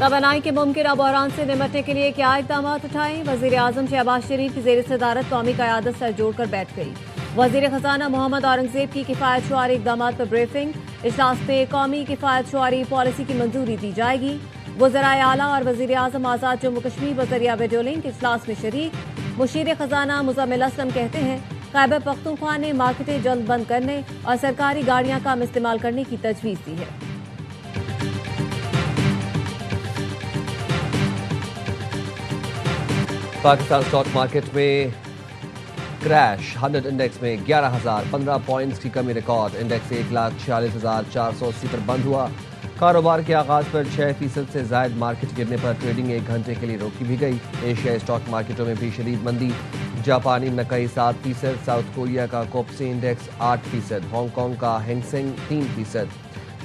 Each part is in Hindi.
तवानाई के मुमकिन बहरान से निपटने के लिए क्या इकदाम उठाएं? वजीर आजम शहबाज शरीफ की जेर सदारत कौमी क़यादत सर जोड़कर बैठ गई। वजीर खजाना मोहम्मद औरंगजेब की किफ़ायत शुआरी इकदाम पर ब्रीफिंग। इजलास में कौमी किफ़ायत शुआरी पॉलिसी की मंजूरी दी जाएगी। वज़राए आला और वजीर आजम आज़ाद जम्मू कश्मीर बज़रिया वीडियो लिंक इजलास में शरीक। मुशीर खजाना मुज़म्मिल असलम कहते हैं खैबर पख्तूनख्वा ने मार्केटें जल्द बंद करने और सरकारी गाड़ियां कम इस्तेमाल करने की तजवीज़ दी है। पाकिस्तान स्टॉक मार्केट में क्रैश। 100 इंडेक्स में 11,015 पॉइंट्स की कमी रिकॉर्ड। इंडेक्स 1,46,480 पर बंद हुआ। कारोबार के आगाज पर 6% से जायद मार्केट गिरने पर ट्रेडिंग 1 घंटे के लिए रोकी भी गई। एशियाई स्टॉक मार्केटों में भी शदीद मंदी। जापानी नकाई 7%, साउथ कोरिया का कोप्सी इंडेक्स 8%, हांगकांग का Hang Seng 3%,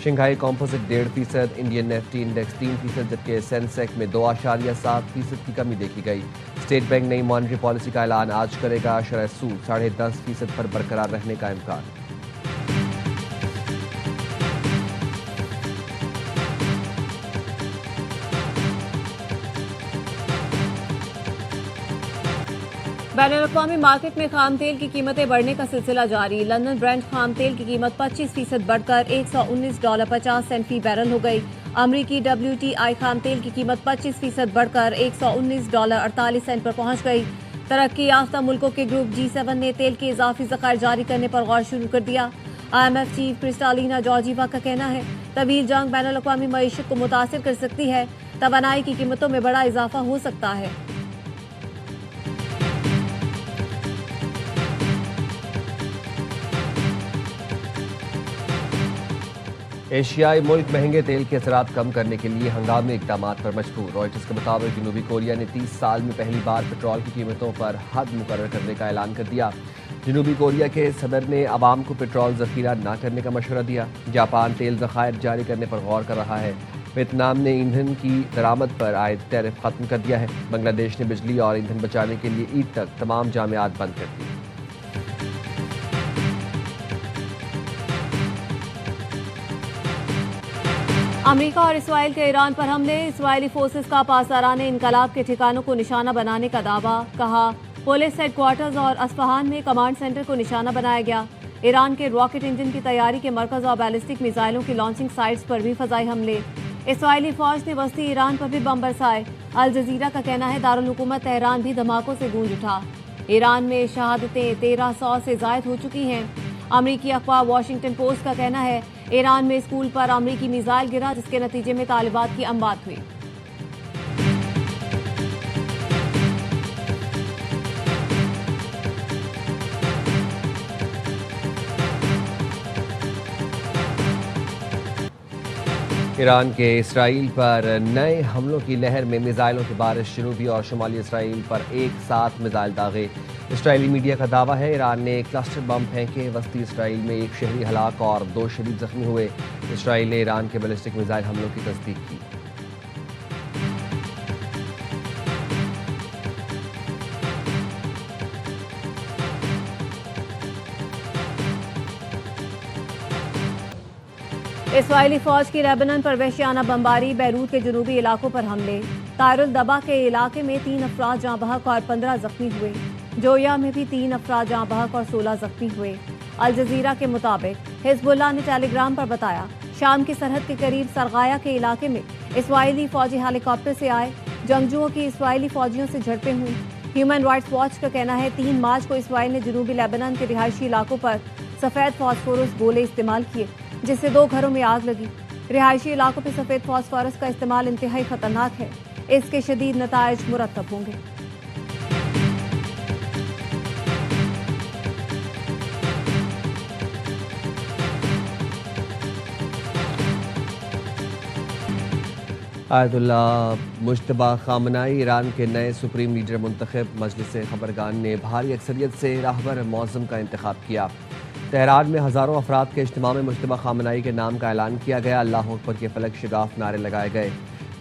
Shanghai composite 1.5%, Indian Nifty index 3%, जबकि सेंसेक्स में 2.7% की कमी देखी गई। स्टेट बैंक नई मॉनेटरी पॉलिसी का ऐलान आज करेगा। शरह सूद 10.5% पर बरकरार रहने का इम्कान। बैनुल-अक़वामी मार्केट में खाम तेल की कीमतें बढ़ने का सिलसिला जारी। लंदन ब्रेंट खाम तेल की कीमत 25% बढ़कर $119.50 फी बैरल हो गई। अमरीकी WTI खाम तेल की कीमत 25% बढ़कर $119.48 पर पहुंच गई। तरक्की याफ्ता मुल्कों के ग्रुप G7 ने तेल के इजाफी ज़खायर जारी करने पर गौर शुरू कर दिया। IMF चीफ क्रिस्टालिना जॉर्जीवा का कहना है तवील जंग बैनुल-अक़वामी मईशत को मुतासिर कर सकती है। तवानाई की कीमतों में बड़ा इजाफा हो सकता है। एशियाई मुल्क महंगे तेल के असरात कम करने के लिए हंगामी इकदाम पर मजबूर। रॉयटर्स के मुताबिक जनूबी कोरिया ने 30 साल में पहली बार पेट्रोल की कीमतों पर हद मुकर्रर करने का ऐलान कर दिया। जनूबी कोरिया के सदर ने अवाम को पेट्रोल जखीरा न करने का मशवरा दिया। जापान तेल जखायर जारी करने पर गौर कर रहा है। वियतनाम ने ईंधन की दरामद पर आयद टैरिफ खत्म कर दिया है। बांग्लादेश ने बिजली और ईंधन बचाने के लिए ईद तक तमाम जामियात बंद कर दी। अमेरिका और इसराइल के ईरान पर हमले। इसराइली फोर्सेस का पासदारान इनकलाब के ठिकानों को निशाना बनाने का दावा। कहा पुलिस हेडक्वार्टर्स और अस्फहान में कमांड सेंटर को निशाना बनाया गया। ईरान के रॉकेट इंजन की तैयारी के मरकज और बैलिस्टिक मिसाइलों की लॉन्चिंग साइट्स पर भी फजाई हमले। इसराइली फौज ने वस्ती ईरान पर भी बम बरसाए। अल जजीरा का कहना है दारुल हुकूमत तेहरान भी धमाकों से गूंज उठा। ईरान में शहादतें 1300 से जायद हो चुकी हैं। अमरीकी अखबार वॉशिंगटन पोस्ट का कहना है ईरान में स्कूल पर अमरीकी मिसाइल गिरा जिसके नतीजे में तालिबात की अमवात हुई। ईरान के इसराइल पर नए हमलों की लहर में मिसाइलों की बारिश। जनूबी और शुमाली इसराइल पर एक साथ मिसाइल दागे। इसराइली मीडिया का दावा है ईरान ने क्लस्टर बम फेंके। वस्ती इसराइल में एक शहरी हलाक और 2 शदीद जख्मी हुए। इसराइल ने ईरान के बैलिस्टिक मिसाइल हमलों की तस्दीक की। इसराइली फौज की लेबनान पर वहशियाना बमबारी। बैरूत के जनूबी इलाकों पर हमले। तारुल दबा के इलाके में 3 अफराद जहाँ बहक और 15 जख्मी हुए। जोया में भी 3 अफराद जहाँ बहक और 16 जख्मी हुए। अल जजीरा के मुताबिक हिजबुल्लाह ने टेलीग्राम पर बताया शाम की सरहद के करीब सरगाया के इलाके में इसराइली फौजी हेलीकॉप्टर से आए जंगजुओं की इसराइली फौजियों से झड़पें हुई। ह्यूमन राइट्स वॉच का कहना है 3 मार्च को इसराइल ने जनूबी लेबनान के रिहायशी इलाकों पर सफेद फास्फोरस गोले इस्तेमाल किए जिससे 2 घरों में आग लगी। रिहायशी इलाकों पर सफेद फास्फोरस का इस्तेमाल इंतहाई खतरनाक है। इसके शदीद नताइज मुरतब होंगे। आयतुल्लाह मुज्तबा खामनाई ईरान के नए सुप्रीम लीडर मुंतखब। मजलिस खबरगान ने भारी अक्सरियत से राहबर मौज़म का इंतखाब किया। तेहरान में हज़ारों अफराद के इज्तिमा में मुज्तबा खामनाई के नाम का ऐलान किया गया। अल्लाह अकबर के फलक शिगाफ नारे लगाए गए।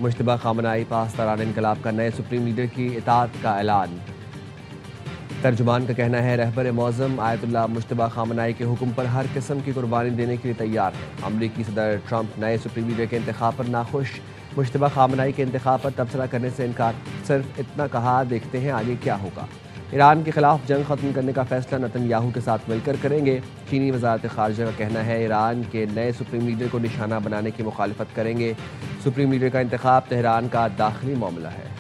मुज्तबा खामनाई पासदारान इनकलाब का नए सुप्रीम लीडर की इताअत का ऐलान। तर्जुमान का कहना है रहबर मौज़म आयतुल्लाह मुज्तबा खामनाई के हुक्म पर हर किस्म की कुर्बानी देने के लिए तैयार है। अमरीकी सदर ट्रंप नए सुप्रीम लीडर के इंतखाब पर नाखुश। मुश्तबा खामनाई के इंतखाब पर तबसरा करने से इनकार, सिर्फ इतना कहा, देखते हैं आगे क्या होगा। ईरान के खिलाफ जंग खत्म करने का फैसला नेतन्याहू के साथ मिलकर करेंगे। चीनी वजारत खारजा का कहना है ईरान के नए सुप्रीम लीडर को निशाना बनाने की मुखालिफत करेंगे। सुप्रीम लीडर का इंतखाब तेहरान का दाखिली मामला है।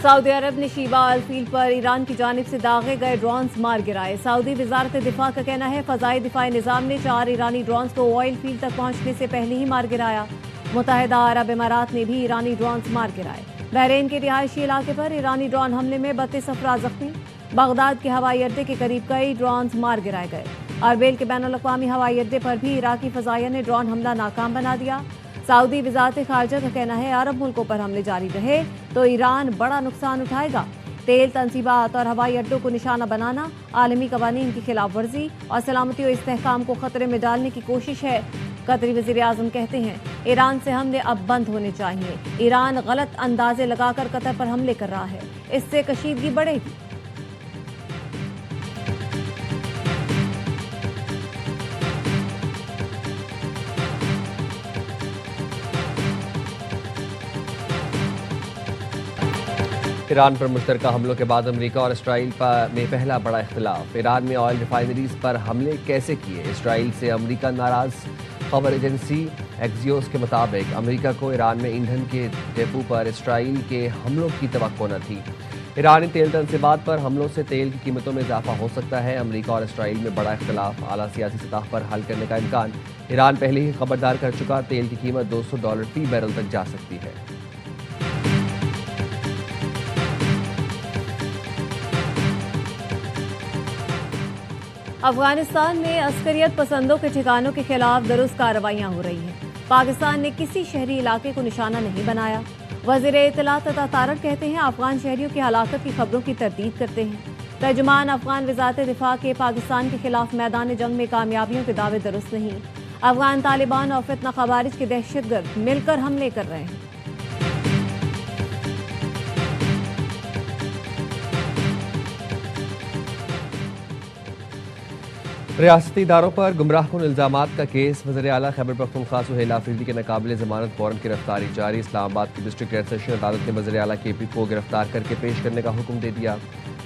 सऊदी अरब ने शीबा अल फील पर ईरान की जानिब से दागे गए ड्रोन्स मार गिराए। सऊदी वजारत दिफा का कहना है फ़ज़ाई दिफाई निज़ाम ने 4 ईरानी ड्रोन्स को ऑयल फील्ड तक पहुंचने से पहले ही मार गिराया। मुत्तहिदा अरब इमारात ने भी ईरानी ड्रोन्स मार गिराए। बहरीन के रिहायशी इलाके पर ईरानी ड्रोन हमले में 32 अफराद जख्मी। बगदाद के हवाई अड्डे के करीब कई ड्रोन्स मार गिराए गए। अरबेल के बैनुल अक़वामी हवाई अड्डे पर भी इराकी फ़ज़ाइया ने ड्रोन हमला नाकाम बना दिया। सऊदी वजारत खारजा का कहना है अरब मुल्कों पर हमले जारी रहे तो ईरान बड़ा नुकसान उठाएगा। तेल तंसीबात और हवाई अड्डों को निशाना बनाना आलमी कवानीन की खिलाफ वर्जी और सलामती और इस्तेहकाम को खतरे में डालने की कोशिश है। कतरी वज़ीर आज़म कहते हैं ईरान से हमले अब बंद होने चाहिए। ईरान गलत अंदाजे लगाकर कतर पर हमले कर रहा है, इससे कशीदगी बढ़ेगी। ईरान पर मुश्तरका हमलों के बाद अमेरिका और इसराइल में पहला बड़ा इख्तिलाफ। ईरान में ऑयल रिफाइनरीज पर हमले कैसे किए, इसराइल से अमेरिका नाराज। खबर एजेंसी एक्सियोस के मुताबिक अमेरिका को ईरान में ईंधन के डेपो पर इसराइल के हमलों की तवक्को न थी। ईरानी तेल तनसीबात पर हमलों से तेल की कीमतों में इजाफा हो सकता है। अमेरिका और इसराइल में बड़ा इख्तिलाफ, आला सियासी सतह पर हल करने का इम्कान। ईरान पहले ही खबरदार कर चुका, तेल की कीमत $200 फी बैरल तक जा सकती है। अफगानिस्तान में अस्करियत पसंदों के ठिकानों के खिलाफ दुरुस्त कार्रवाइयाँ हो रही हैं। पाकिस्तान ने किसी शहरी इलाके को निशाना नहीं बनाया। वज़ीर इत्तलात तथा तारक कहते हैं अफगान शहरियों की हलाकत की खबरों की तरदीद करते हैं। तर्जुमान अफगान वज़ारत दिफा के पाकिस्तान के खिलाफ मैदान जंग में कामयाबियों के दावे दुरुस्त नहीं। अफगान तालिबान और फितना खवारिज के दहशतगर्द मिलकर हमले कर रहे हैं। रियासती इदारों पर गुमराहकुन इल्जामात का केस। वज़ीर आला खैबर पख्तूनख्वा सुहेल आफरीदी के नाकाबिले ज़मानत वारंट की गिरफ्तारी जारी। इस्लामाबाद की डिस्ट्रिक्ट एंड सेशन अदालत ने वज़ीर आला KP को गिरफ्तार करके पेश करने का हुक्म दे दिया।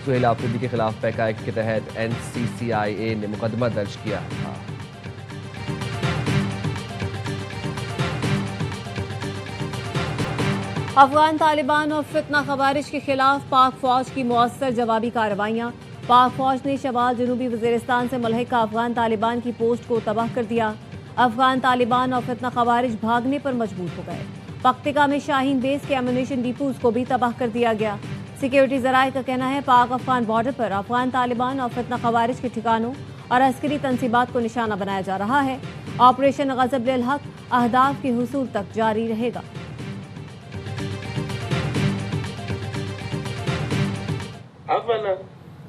सुहेल आफरीदी के खिलाफ पैका एक्ट के तहत NCCIA ने मुकदमा दर्ज किया था। अफगान तालिबान और फितना खवारिज के खिलाफ पाक फौज की मौसर जवाबी कार्रवाइयाँ। पाक फौज ने शमाल जनूबी वज़ीरिस्तान से मुल्हिका अफगान तालिबान की पोस्ट को तबाह कर दिया। अफगान तालिबान और फितना खवारिज भागने पर मजबूर हो गए। पख्तिका में शाहीन बेस के एमुनेशन डिपोज को भी तबाह कर दिया गया। सिक्योरिटी जराये का कहना है पाक अफगान बॉर्डर पर अफगान तालिबान और फितना खवारिज के ठिकानों और अस्करी तनसीबात को निशाना बनाया जा रहा है। ऑपरेशन गज़ब लिल हक अहदाफ के हुसूल तक जारी रहेगा।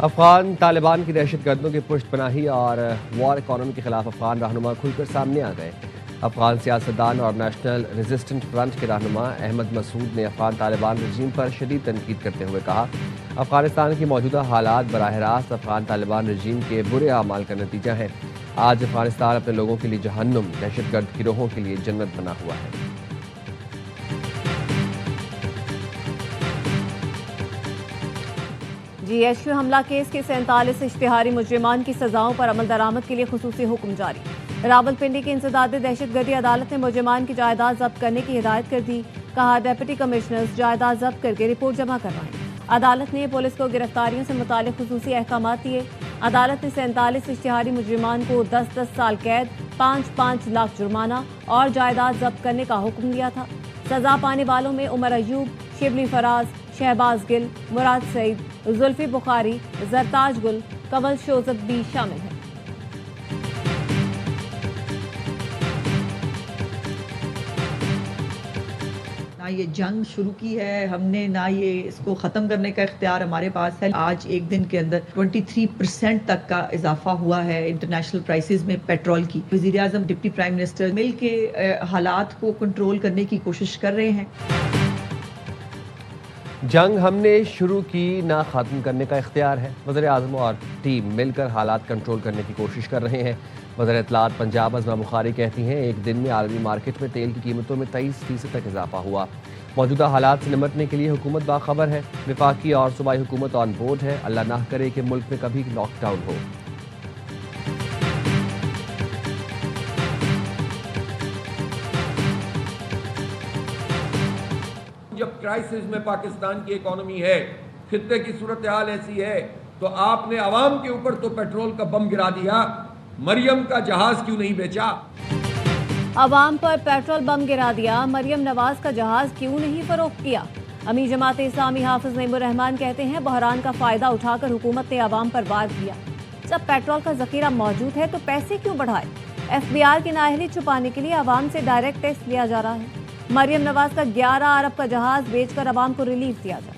अफगान तालिबान की दहशत गर्दों की पुष्ट पनाही और वॉर इकॉनमी के खिलाफ अफगान रहनुमा खुलकर सामने आ गए। अफगान सियासतदान और नेशनल रेजिस्टेंट फ्रंट के रहनुमा अहमद मसूद ने अफगान तालिबान रजीम पर शदीद तनकीद करते हुए कहा अफगानिस्तान की मौजूदा हालात बराह रास्त अफगान तालिबान रजीम के बुरे अमाल का नतीजा है। आज अफगानिस्तान अपने लोगों के लिए जहन्नुम, दहशतगर्द गिरोहों के लिए जन्नत बना हुआ है। GHQ हमला केस के 47 इश्तिहारी मुजरिमान की सजाओं पर अमल दरामद के लिए खुसूसी हुक्म जारी। रावलपिंडी की इंसदाद दहशतगर्दी अदालत ने मुजरिमान की जायदाद जब्त करने की हिदायत कर दी। कहा डिप्टी कमिश्नर्स जायदाद जब्त करके रिपोर्ट जमा करवाएं। अदालत ने पुलिस को गिरफ्तारियों से मुतालिक खुसूसी अहकाम दिए। अदालत ने 47 इश्तिहारी मुजरिमान को 10-10 साल कैद, 5-5 लाख जुर्माना और जायदाद जब्त करने का हुक्म दिया था। सजा पाने वालों में उमर अयूब, शिबली फराज, शहबाज गिल, मुराद सईद, जुल्फी बुखारी, जरताज गुल, कमल शोजत भी शामिल हैं। ना ये जंग शुरू की है हमने, ना ये इसको ख़त्म करने का इख्तियार हमारे पास है। आज एक दिन के अंदर 23% तक का इजाफा हुआ है इंटरनेशनल प्राइसेस में पेट्रोल की। वज़ीर आज़म, डिप्टी प्राइम मिनिस्टर मिल के हालात को कंट्रोल करने की कोशिश कर रहे हैं। जंग हमने शुरू की, ना ख़त्म करने का इख्तियार है। वज़ीर आज़म और टीम मिलकर हालात कंट्रोल करने की कोशिश कर रहे हैं। वज़ीर इत्तलात पंजाब अज़मा बुखारी कहती हैं, एक दिन में आलमी मार्केट में तेल की कीमतों में 23% तक इजाफा हुआ। मौजूदा हालात से निपटने के लिए हुकूमत बाखबर है। वफाकी और सूबाई हुकूमत ऑन बोर्ड है। अल्लाह ना करे कि मुल्क में कभी लॉकडाउन हो। जब क्राइसिस में पाकिस्तान की इकोनॉमी है, खित्ते की सूरत हाल ऐसी है, तो आपने अवाम के ऊपर तो पेट्रोल का बम गिरा दिया, मरियम का जहाज क्यों नहीं बेचा? अवाम पर पेट्रोल बम गिरा दिया, मरियम नवाज का जहाज क्यों नहीं फरोख्त किया? अमीर जमात इस्लामी हाफिज नईमुर रहमान कहते हैं, बहरान का फायदा उठाकर हुकूमत ने अवाम पर वार किया। जब पेट्रोल का जखीरा मौजूद है तो पैसे क्यों बढ़ाए? FBR की नाअहली छुपाने के लिए अवाम से डायरेक्ट टैक्स लिया जा रहा है। मरियम नवाज का 11 अरब का जहाज बेचकर अवाम को रिलीफ दिया जाए।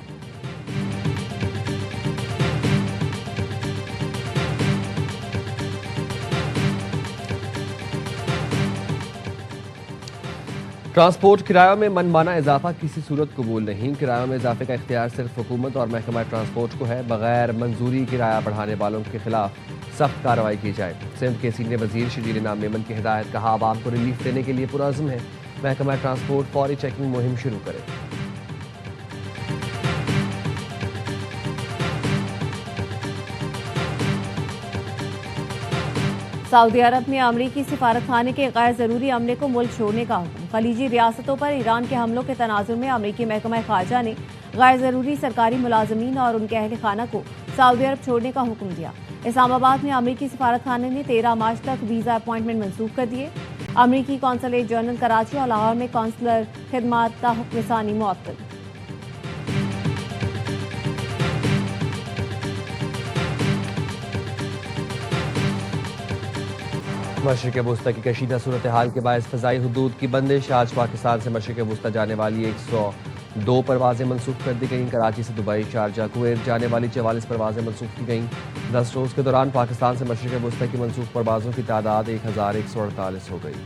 ट्रांसपोर्ट किरायों में मनमाना इजाफा किसी सूरत कबूल नहीं। किरायों में इजाफे का इख्तियार सिर्फ हुकूमत और महकमा ट्रांसपोर्ट को है। बगैर मंजूरी किराया बढ़ाने वालों के खिलाफ सख्त कार्रवाई की जाए। सिंध के सीनियर वजीर शजील इनाम मेमन की हिदायत, कहा आवाम को रिलीफ देने के लिए पुरअज़्म है। महकमा ट्रांसपोर्ट फौरी चेकिंग मुहिम शुरू करे। सऊदी अरब में अमरीकी सिफारत खाने के गैर ज़रूरी अमले को मुल्क छोड़ने का हुक्म। खलीजी रियासतों पर ईरान के हमलों के तनाजुर में अमरीकी महकमा खारजा ने गैर ज़रूरी सरकारी मुलाजमीन और उनके अहल खाना को सऊदी अरब छोड़ने का हुक्म दिया। इस्लामाबाद में अमरीकी सिफारत खाने ने 13 मार्च तक वीज़ा अपॉइंटमेंट मनसूख कर दिए। अमरीकी कौंसलेट जनरल कराची और लाहौर में कौंसलर खिदमात ताहुक्म सानी मुअत्तल। मशरिक़ वुस्ता की कशीदा सूरत हाल के बायस फ़ज़ाई हुदूद की बंदिश। आज पाकिस्तान से मशरिक़ वुस्ता जाने वाली 102 परवाज़ें मनसूख कर दी गईं। कराची से दुबई, शारजा, कुवैत जाने वाली 44 परवाज़ें मनसूख की गईं। 10 रोज़ के दौरान पाकिस्तान से मशरिक़ वुस्ता की मनसूख परवाज़ों की तादाद 1148 हो गई।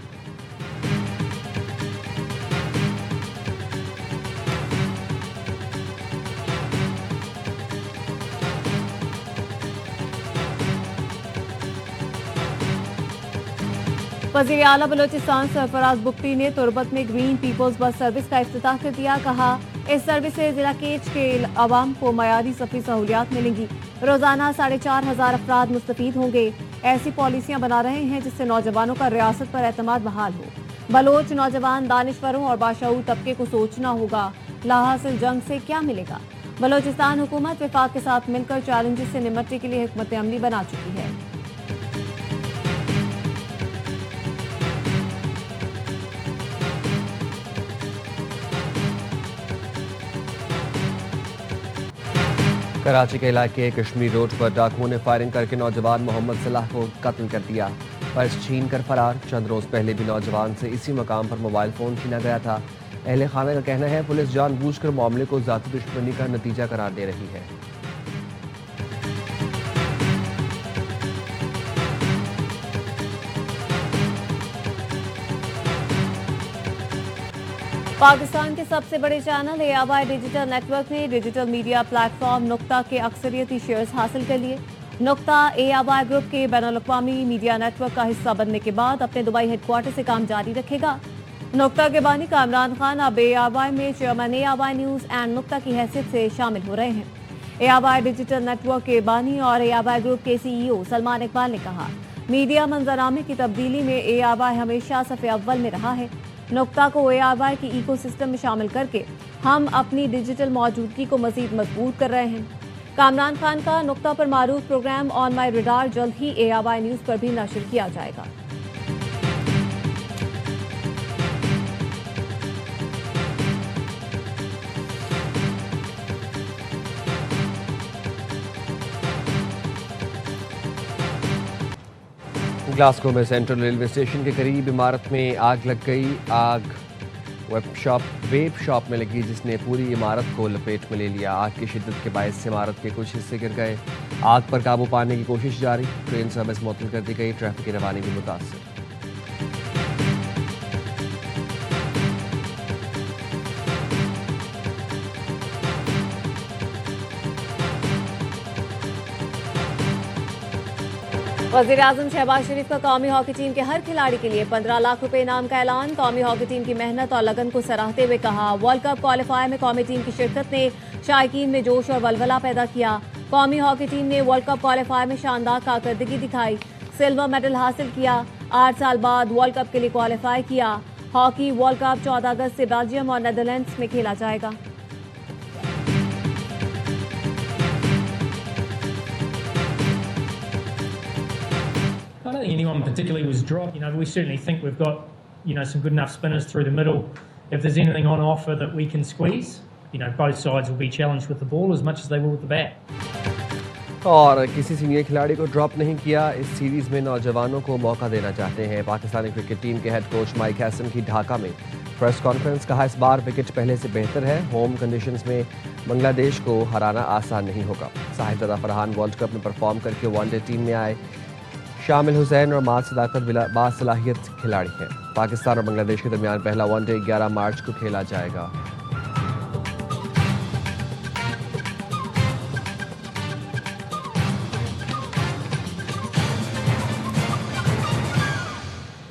वज़ीर आला बलोचिस्तान सरफराज बुख्ती ने तुरबत में ग्रीन पीपल्स बस सर्विस का इफ्तिताह कर दिया। कहा, इस सर्विस से जिला केच के अवाम को मयारी सफरी सहूलियात मिलेंगी। रोजाना 4,500 अफराद मुस्तफीद होंगे। ऐसी पॉलिसियां बना रहे हैं जिससे नौजवानों का रियासत पर एतमाद बहाल हो। बलोच नौजवान दानिश्वरों और बाशऊर तबके को सोचना होगा, लाहासिल जंग से क्या मिलेगा। बलोचिस्तान हुकूमत वफाक के साथ मिलकर चैलेंजेस से निपटने के लिए हिकमत अमली बना चुकी है। कराची के इलाके कश्मीर रोड पर डाकुओं ने फायरिंग करके नौजवान मोहम्मद सलाह को कत्ल कर दिया। पर्स छीन कर फरार। चंद रोज पहले भी नौजवान से इसी मकाम पर मोबाइल फोन छीना गया था। अहले खाना का कहना है पुलिस जानबूझकर मामले को जाती दुश्मनी का नतीजा करार दे रही है। पाकिस्तान के सबसे बड़े चैनल ARY डिजिटल नेटवर्क ने डिजिटल मीडिया प्लेटफॉर्म नुक्ता के अक्सरियती शेयर्स हासिल कर लिए। नुक्ता ARY ग्रुप के बैनुल-अक़वामी मीडिया नेटवर्क का हिस्सा बनने के बाद अपने दुबई हेडक्वार्टर से काम जारी रखेगा। नुक्ता के बानी कामरान खान अब ARY में चेयरमैन ARY न्यूज़ एंड नुक्ता की हैसियत से शामिल हो रहे हैं। ARY डिजिटल नेटवर्क के बानी और ARY ग्रुप के CEO सलमान इकबाल ने कहा, मीडिया मंजरामे की तब्दीली में ARY हमेशा सफ़े अव्वल में रहा है। नुक्ता को ARY की इकोसिस्टम में शामिल करके हम अपनी डिजिटल मौजूदगी को मजीद मजबूत कर रहे हैं। कामरान खान का नुक्ता पर मारूफ प्रोग्राम ऑन माई रडार जल्द ही ARY न्यूज़ पर भी नशर किया जाएगा। ग्लासगो में सेंट्रल रेलवे स्टेशन के करीब इमारत में आग लग गई। आग वेब शॉप में लगी जिसने पूरी इमारत को लपेट में ले लिया। आग की शिद्दत के बायस इमारत के कुछ हिस्से गिर गए। आग पर काबू पाने की कोशिश जारी। ट्रेन सर्विस मुअत्तल कर दी गई। ट्रैफिक की रवानी भी मुतासर। वज़ीर-ए-आज़म शहबाज शरीफ का कौमी हॉकी टीम के हर खिलाड़ी के लिए 15 लाख रुपए इनाम का ऐलान। कौमी हॉकी टीम की मेहनत और लगन को सराहते हुए कहा, वर्ल्ड कप क्वालिफायर में कौमी टीम की शिरकत ने शायकीन में जोश और वलवला पैदा किया। कौमी हॉकी टीम ने वर्ल्ड कप क्वालिफायर में शानदार कारकर्दगी दिखाई, सिल्वर मेडल हासिल किया। 8 साल बाद वर्ल्ड कप के लिए क्वालिफाई किया। हॉकी वर्ल्ड कप 14 अगस्त से बेल्जियम और नीदरलैंड्स में खेला जाएगा। I don't think anyone particularly was dropped. We certainly think we've got, some good enough spinners through the middle. If there's anything on offer that we can squeeze, both sides will be challenged with the ball as much as they will with the bat. और किसी सीनियर खिलाड़ी को ड्रॉप नहीं किया। इस सीरीज में नौजवानों को मौका देना चाहते हैं। पाकिस्तानी क्रिकेट टीम के हेड कोच माइक हैसन की ढाका में प्रेस कॉन्फ्रेंस। कहा, इस बार विकेट पहले से बेहतर है। होम कंडीशंस में बांग्लादेश को हराना आसान नहीं होगा। साहिबजादा फरहान वर्ल्ड कप में परफॉर्म करके वनडे टीम में आए। शामिल हुसैन और बासलाहियत खिलाड़ी हैं। पाकिस्तान और बांग्लादेश के दरमियान पहला वनडे 11 मार्च को खेला जाएगा।